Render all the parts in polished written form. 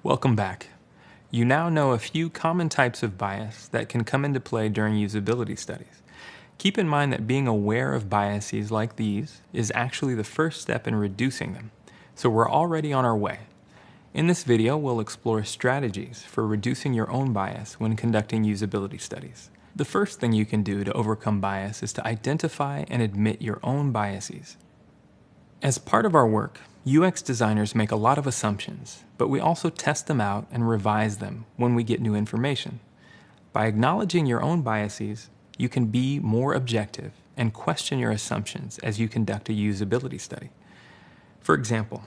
Welcome back. You now know a few common types of bias that can come into play during usability studies. Keep in mind that being aware of biases like these is actually the first step in reducing them, so we're already on our way. In this video, we'll explore strategies for reducing your own bias when conducting usability studies. The first thing you can do to overcome bias is to identify and admit your own biases. As part of our work, UX designers make a lot of assumptions, but we also test them out and revise them when we get new information. By acknowledging your own biases, you can be more objective and question your assumptions as you conduct a usability study. For example,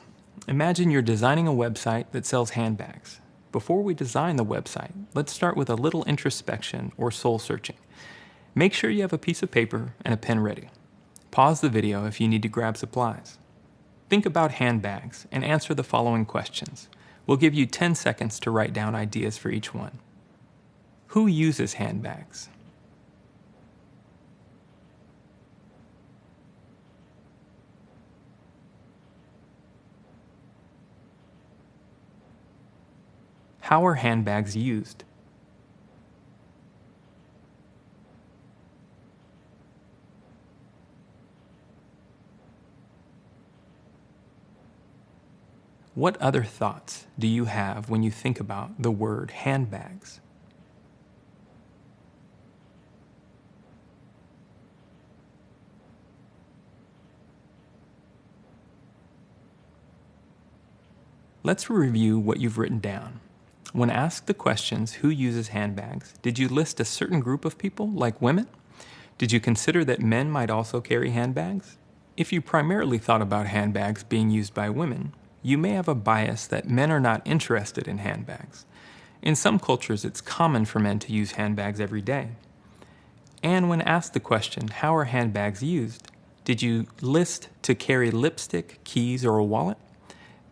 imagine you're designing a website that sells handbags. Before we design the website, let's start with a little introspection or soul searching. Make sure you have a piece of paper and a pen ready. Pause the video if you need to grab supplies. Think about handbags and answer the following questions. We'll give you 10 seconds to write down ideas for each one. Who uses handbags? How are handbags used? What other thoughts do you have when you think about the word handbags? Let's review what you've written down. When asked the questions, who uses handbags, did you list a certain group of people, like women? Did you consider that men might also carry handbags? If you primarily thought about handbags being used by women, you may have a bias that men are not interested in handbags. In some cultures, it's common for men to use handbags every day. And when asked the question, how are handbags used, did you list to carry lipstick, keys, or a wallet?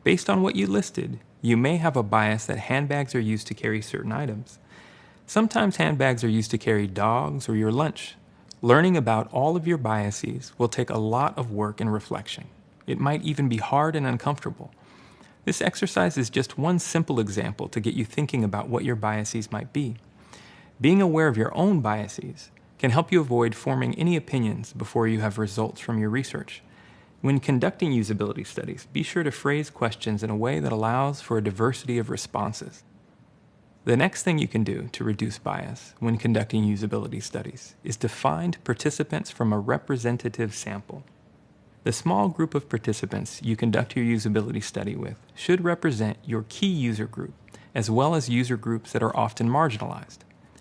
Based on what you listed, you may have a bias that handbags are used to carry certain items. Sometimes handbags are used to carry dogs or your lunch. Learning about all of your biases will take a lot of work and reflection. It might even be hard and uncomfortable. This exercise is just one simple example to get you thinking about what your biases might be. Being aware of your own biases can help you avoid forming any opinions before you have results from your research. When conducting usability studies, be sure to phrase questions in a way that allows for a diversity of responses. The next thing you can do to reduce bias when conducting usability studies is to find participants from a representative sample. The small group of participants you conduct your usability study with should represent your key user group, as well as user groups that are often marginalized.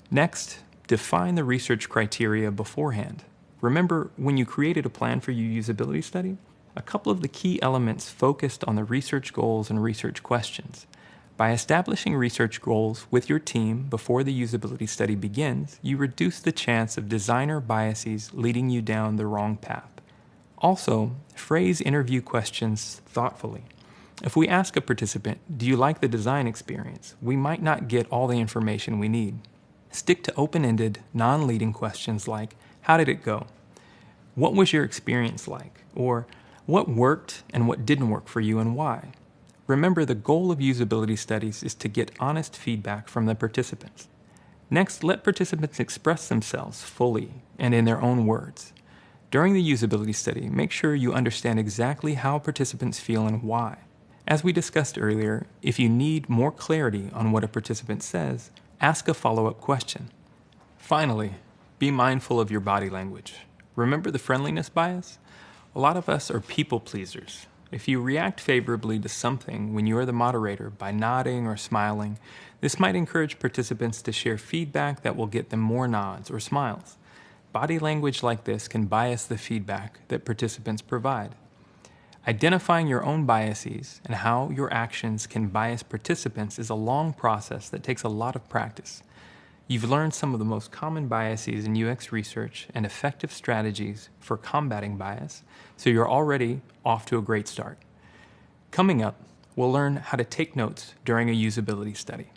Next, define the research criteria beforehand. Remember, when you created a plan for your usability study, a couple of the key elements focused on the research goals and research questions. By establishing research goals with your team before the usability study begins, you reduce the chance of designer biases leading you down the wrong path. Also, phrase interview questions thoughtfully. If we ask a participant, do you like the design experience, we might not get all the information we need. Stick to open-ended, non-leading questions like, how did it go? What was your experience like? Or, what worked and what didn't work for you and why? Remember, the goal of usability studies is to get honest feedback from the participants. Next, let participants express themselves fully and in their own words. During the usability study, make sure you understand exactly how participants feel and why. As we discussed earlier, if you need more clarity on what a participant says, ask a follow-up question. Finally, be mindful of your body language. Remember the friendliness bias? A lot of us are people pleasers. If you react favorably to something when you are the moderator by nodding or smiling, this might encourage participants to share feedback that will get them more nods or smiles. Body language like this can bias the feedback that participants provide. Identifying your own biases and how your actions can bias participants is a long process that takes a lot of practice. You've learned some of the most common biases in UX research and effective strategies for combating bias, so you're already off to a great start. Coming up, we'll learn how to take notes during a usability study.